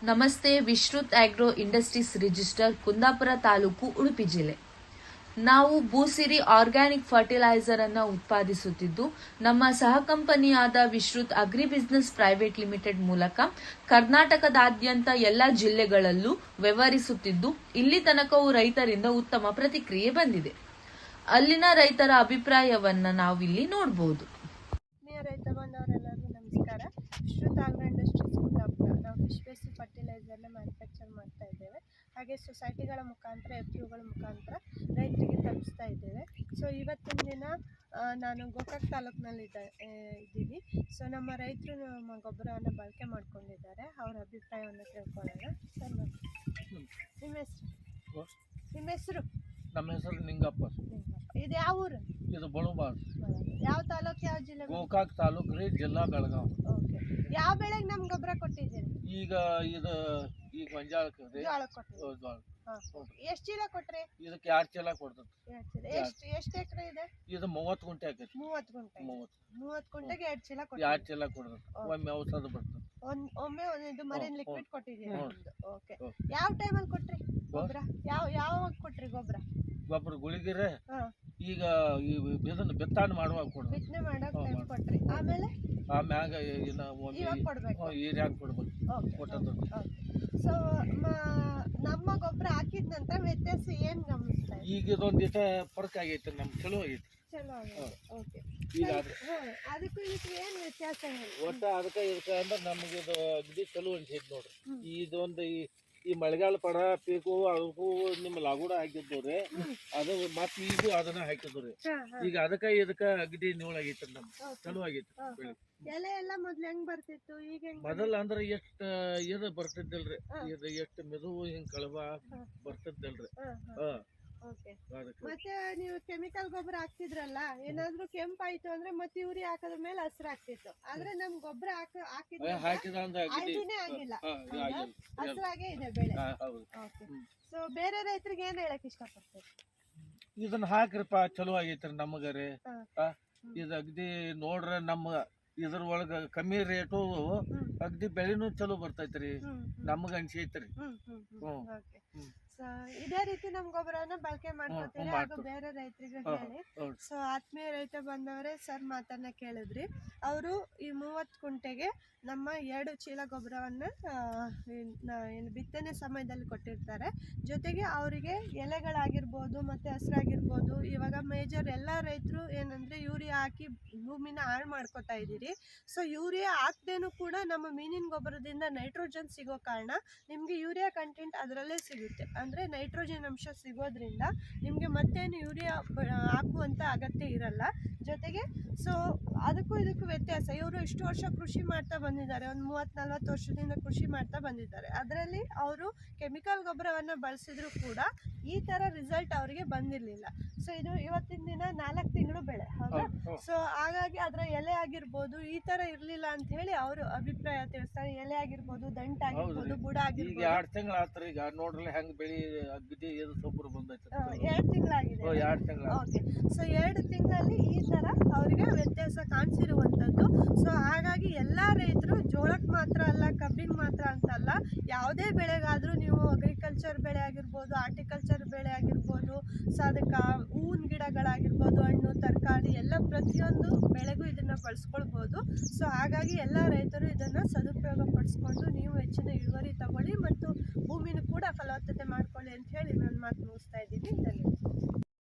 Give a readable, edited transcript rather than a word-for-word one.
ನಮಸ್ತೆ. Vishrut agro industries register, Kundapura taluk, Udupi ಜಿಲ್ಲೆ. ನಾವು ಭೂಸಿರಿ ಆರ್ಗ್ಯಾನಿಕ್ ಫರ್ಟಿಲೈಸರ್ ಅನ್ನು ಉತ್ಪಾದಿಸುತ್ತಿದ್ದು, ನಮ್ಮ ಸಹ ಕಂಪನಿಯಾದ Vishrut agri business private limited ಮೂಲಕ ಕರ್ನಾಟಕದಾದ್ಯಂತ ಎಲ್ಲ ಜಿಲ್ಲೆಗಳಲ್ಲೂ ವ್ಯವಹರಿಸುತ್ತಿದ್ದು, ಇಲ್ಲಿ ತನಕವೂ ರೈತರಿಂದ ಉತ್ತಮ ಪ್ರತಿಕ್ರಿಯೆ ಬಂದಿದೆ. ಅಲ್ಲಿನ ರೈತರ ಅಭಿಪ್ರಾಯವನ್ನ ನಾವಿಲ್ಲಿ ನೋಡಬಹುದು. ರೈತ ಬಂದವರೆಲ್ಲರಿಗೂ ನಮಸ್ಕಾರ. ವಿಶ್ರುತ್ ಆಗ್ರೋ ಇಂಡಸ್ಟ್ರೀಸ್ ಕುಂದಾಪುರ ನಾವು ಫಿಶ್ ಬೇಸ್ಡ್ ಫರ್ಟಿಲೈಸರ್ನ ಮ್ಯಾನುಫ್ಯಾಕ್ಚರ್ ಮಾಡ್ತಾ ಇದ್ದೇವೆ. ಹಾಗೆ ಸೊಸೈಟಿಗಳ ಮುಖಾಂತರ FPOಗಳ ಮುಖಾಂತರ ರೈತರಿಗೆ ತಲುಪಿಸ್ತಾ ಇದ್ದೇವೆ. ಸೊ ಇವತ್ತಿನ ದಿನ ನಾನು ಗೋಕಾಕ್ ತಾಲೂಕಿನಲ್ಲಿ ಇದ್ದೀವಿ. ಸೊ ನಮ್ಮ ರೈತರು ನಮ್ಮ ಗೊಬ್ಬರವನ್ನು ಬಳಕೆ ಮಾಡ್ಕೊಂಡಿದ್ದಾರೆ. ಅವರ ಅಭಿಪ್ರಾಯವನ್ನು ತಿಳ್ಕೊಳ್ಳೋಣ. ಸರ್, ನಿಮ್ಮ ಹೆಸರು? ನಿಮ್ಮ ಹೆಸರು? ನಮ್ಮ ಹೆಸರು ನಿಂಗಪ್ಪ. ಇದು ಯಾವ ಊರು? ಇದು ಬಳುಬಾರ್. ಯಾವ ತಾಲೂಕು, ಯಾವ ಜಿಲ್ಲೆ? ಗೋಕಾಕ್ ತಾಲೂಕು ರೀ, ಜಿಲ್ಲಾ ಬೆಳಗಾವಿ. ಓಕೆ. ಯಾವ ಬೆಳೆಗೆ ನಮ್ಗೆ ಗೊಬ್ಬರ ಕೊಟ್ಟಿದ್ದೀರಿ? ಈಗ ಗೊಂಜಾಳಕ್ಕೆ ರೀ. ಎಷ್ಟು ಚೀಲ ಕೊಟ್ರಿ? ಇದಕ್ಕೆ 2 ಚೀಲ ಕೊಡ್ತದೆ. ಎಷ್ಟು ಎಕರೆ ಇದೆ? ಇದು 30 ಗುಂಟೆ ಆಕೈತಿ. 30 ಗುಂಟೆ. 30 ಗುಂಟೆಗೆ 2 ಚೀಲ ಕೊಟ್ರಿ. 2 ಚೀಲ ಕೊಡ್ತದೆ. ಒಮ್ಮೆ ಔಷಧ ಬರ್ತದೆ. ಒಮ್ಮೆ ಇದು ಮರಿನ್ ಲಿಕ್ವಿಡ್ ಕೊಟ್ಟಿದ್ದೀರಿ. ಓಕೆ. ಯಾವ ಟೈಮಲ್ಲಿ ಕೊಟ್ರಿ ಗೊಬ್ಬರ? ಯಾವಾಗ ಕೊಟ್ರಿ ಗೊಬ್ಬರ? ಗೊಬ್ಬರ ಗುಳಿಗಿರೆ ಈಗ ಇದನ್ನು ಬಿತ್ತನೆ ಮಾಡುವಾಗ ಕೊಡ್ಬೇಕು. ಬಿತ್ತನೆ ಮಾಡಕ್ ಟೈಮ್ ಕೊಟ್ರಿ. ಆಮ್ಯಾಗ ಇವಾಗ ಕೊಡ್ಬೇಕು. ಹೀರ್ಯಾಗ ಕೊಡ್ಬೇಕು. ಕೊಟ್ಟದ್ದು. ಸೊ ನಮ್ಮ ಗೊಬ್ಬರ ಹಾಕಿದ ನಂತರ ವ್ಯತ್ಯಾಸ ಏನ್ ಗಮನಿಸ್ತಾ ಇದೆ? ಈಗ ಇದೊಂದಿಟ ಫರ್ಕ್ ಆಗೈತೆ. ನಮ್ಗೆ ಚಲೋ ಆಗೈತಿ. ಚಲೋ ಆಗೈತೆ. ಓಕೆ. ಈಗ ಅದಕ್ಕೂ ಇದಕ್ಕೆ ಏನ್ ವ್ಯತ್ಯಾಸ ಹೇಳಿ? ಒಟ್ಟ ಅದಕ್ಕೆ ಅಂದ್ರೆ ನಮ್ಗೆ ಇದು ಅಗದಿ ಚಲೋ ಅನ್ಸೈತಿ ನೋಡ್ರಿ. ಇದೊಂದು ಈ ಮಳೆಗಾಲ ಪಡ ಪೀಕು ಅದಕ್ಕೂ ನಿಮ್ಮ ಲಾಗುಡ ಹಾಕಿದ್ದವ್ರಿ. ಅದು ಮತ್ತೆ ಈಗ ಅದನ್ನ ಹಾಕಿದ್ರಿ. ಈಗ ಅದಕ್ಕೆ ಇದಕ್ಕೆ ಅಗದಿ ನೀಳಾಗೈತಿ. ನಮ್ಗೆ ಚಲೋ ಆಗೈತಿ. ಎಲೆ ಎಲ್ಲ ಮೊದ್ಲು ಹೆಂಗ್ ಬರ್ತಿತ್ತು, ಈಗ ಮೊದಲ ಅಂದ್ರೆ ಇದು ಬರ್ತಿದ್ದಲ್ರಿ. ಇದು ಎಷ್ಟು ಮೆದು ಹಿಂಗ್ ಕಳವ ಬರ್ತಿದ್ದಲ್ರಿ. ಮತ್ತೆ ನೀವು ಕೆಮಿಕಲ್ ಗೊಬ್ಬರ ಹಾಕ್ತಿದ್ರಲ್ಲ, ಏನಾದ್ರು ಕೆಂಪಾಯ್ತು ಅಂದ್ರೆ ಮತ್ತೆ ಯೂರಿಯಾ ಹಾಕೋದ್ರ ಮೇಲೆ ಹಸಿರು ಆಗ್ತಿತ್ತು. ಆದ್ರೆ ನಮ್ ಗೊಬ್ಬರ ಹಾಕಿದ್ರೆ ಆಗಿಲ್ಲ, ಹಸಿರಾಗೇ ಇದೆ ಬೆಳೆ. ಸೊ ಬೇರೆ ರೈತರಿಗೆ ಏನ್ ಹೇಳಕ್ ಇಷ್ಟಪಡ್ತೀರಿ? ಇದನ್ನ ಹಾಕ್ರಿಪ್ಪ, ಚಲೋ ಆಗೈತ್ರಿ ನಮಗರಿ. ಇದು ಅಗದಿ ನೋಡ್ರ ನಮ್ಮ ಇದ್ರ ಒಳಗ ಕಮ್ಮಿ ರೇಟು ಅಗದಿ ಬೆಳೆನೂ ಚಲೋ ಬರ್ತೈತ್ರಿ. ನಮಗ ಅನ್ಸೈತ್ರಿ. ಇದೇ ರೀತಿ ನಮ್ ಗೊಬ್ಬರನ ಬಳಕೆ ಮಾಡ್ಕೊತೀರಿ ಹಾಗೂ ಬೇರೆ ರೈತರಿಗೆ ಹೇಳಿ. ಸೊ ಆತ್ಮೀಯ ರೈತ ಬಂದವರೇ, ಸರ್ ಮಾತನ್ನ ಕೇಳಿದ್ರಿ. ಅವರು ಈ 30 ಕುಂಟೆಗೆ ನಮ್ಮ 2 ಚೀಲ ಗೊಬ್ಬರವನ್ನ ಬಿತ್ತನೆ ಸಮಯದಲ್ಲಿ ಕೊಟ್ಟಿರ್ತಾರೆ. ಜೊತೆಗೆ ಅವರಿಗೆ ಎಲೆಗಳಾಗಿರ್ಬೋದು ಮತ್ತೆ ಹಸಿರಾಗಿರ್ಬೋದು. ಇವಾಗ ಮೇಜರ್ ಎಲ್ಲ ರೈತರು ಏನಂದ್ರೆ ಯೂರಿಯಾ ಹಾಕಿ ಭೂಮಿನ ಹಾಳು ಮಾಡ್ಕೊತಾ ಇದ್ದೀರಿ. ಸೊ ಯೂರಿಯಾ ಹಾಕ್ದೇನು ಕೂಡ ನಮ್ಮ ಮೀನಿನ ಗೊಬ್ಬರದಿಂದ ನೈಟ್ರೋಜನ್ ಸಿಗೋ ಕಾರಣ ನಿಮ್ಗೆ ಯೂರಿಯಾ ಕಂಟೆಂಟ್ ಅದರಲ್ಲೇ ಸಿಗುತ್ತೆ. ಅಂದ್ರೆ ನೈಟ್ರೋಜನ್ ಅಂಶ ಸಿಗೋದ್ರಿಂದ ನಿಮ್ಗೆ ಮತ್ತೇನು ಯೂರಿಯಾ ಹಾಕುವಂತ ಅಗತ್ಯ ಇರಲ್ಲ. ಜೊತೆಗೆ ಸೊ ಅದಕ್ಕೂ ಇದಕ್ಕೂ ವ್ಯತ್ಯಾಸ. ಇವರು ಇಷ್ಟು ವರ್ಷ ಕೃಷಿ ಮಾಡ್ತಾ ಬಂದಿದ್ದಾರೆ, ಒಂದು 30-40 ವರ್ಷದಿಂದ ಕೃಷಿ ಮಾಡ್ತಾ ಬಂದಿದ್ದಾರೆ. ಅದರಲ್ಲಿ ಅವರು ಕೆಮಿಕಲ್ ಗೊಬ್ಬರವನ್ನ ಬಳಸಿದ್ರು ಕೂಡ ಈ ತರ ರಿಸಲ್ಟ್ ಅವರಿಗೆ ಬಂದಿರಲಿಲ್ಲ. ಸೊ ಇದು ಇವತ್ತಿನ ದಿನ 4 ತಿಂಗಳು ಬೆಳೆ, ಹೌದಾ? ಸೊ ಹಾಗಾಗಿ ಅದರ ಎಲೆ ಆಗಿರ್ಬೋದು ಈ ತರ ಇರ್ಲಿಲ್ಲ ಅಂತ ಹೇಳಿ ಅವರು ಅಭಿಪ್ರಾಯ ತಿಳಿಸ್ತಾರೆ. ಎಲೆ ಆಗಿರ್ಬೋದು, ದಂಟ ಆಗಿರ್ಬೋದು, ಬುಡ ಆಗಿರ್ಬೋದು. 2 ತಿಂಗಳು ಆತ್ರಿ. ಈಗ ನೋಡ್ರಿ ಹೆಂಗ್ ಬೆಳಿ ಅಗದಿ ಸೊಬ್ಬರು ಬಂದೈತೆ. 2 ತಿಂಗಳಾಗಿದೆ. 2 ತಿಂಗಳು. ಓಕೆ. ಸೊ 2 ತಿಂಗಳಲ್ಲಿ ಈ ತರ ಅವರಿಗೆ ವ್ಯತ್ಯಾಸ ಕಾಣಿಸಿರುವಂತದ್ದು. ಸೊ ಹಾಗಾಗಿ ಎಲ್ಲಾ ರೈತರು ಜೋಳಕ್ಕೆ ಮಾತ್ರ ಅಲ್ಲ, ಕಬ್ಬಿಗೆ ಮಾತ್ರ ಅಂತಲ್ಲ, ಯಾವುದೇ ಬೆಳೆಗಾದ್ರೂ ನೀವು ಅಗ್ರಿಕಲ್ಚರ್ ಬೆಳೆ ಆಗಿರ್ಬೋದು, ಆರ್ಟಿಕಲ್ಚರ್ ಬೆಳೆ ಆಗಿರ್ಬೋದು, ಸೊ ಅದಕ್ಕೆ ಹೂವಿನ ಗಿಡಗಳಾಗಿರ್ಬೋದು, ಹಣ್ಣು ತರಕಾರಿ ಎಲ್ಲ ಪ್ರತಿಯೊಂದು ಬೆಳೆಗೂ ಇದನ್ನ ಬಳಸ್ಕೊಳ್ಬೋದು. ಸೊ ಹಾಗಾಗಿ ಎಲ್ಲ ರೈತರು ಇದನ್ನ ಸದುಪಯೋಗ ಪಡಿಸ್ಕೊಂಡು ನೀವು ಹೆಚ್ಚಿನ ಇಳುವರಿ ತಗೊಳ್ಳಿ ಮತ್ತು ಭೂಮಿನೂ ಕೂಡ ಫಲವತ್ತತೆ ಮಾಡ್ಕೊಳ್ಳಿ ಅಂತ ಹೇಳಿ ನಾನು ಮಾತು ಮುಗಿಸ್ತಾ ಇದ್ದೀನಿ. ಧನ್ಯವಾದ.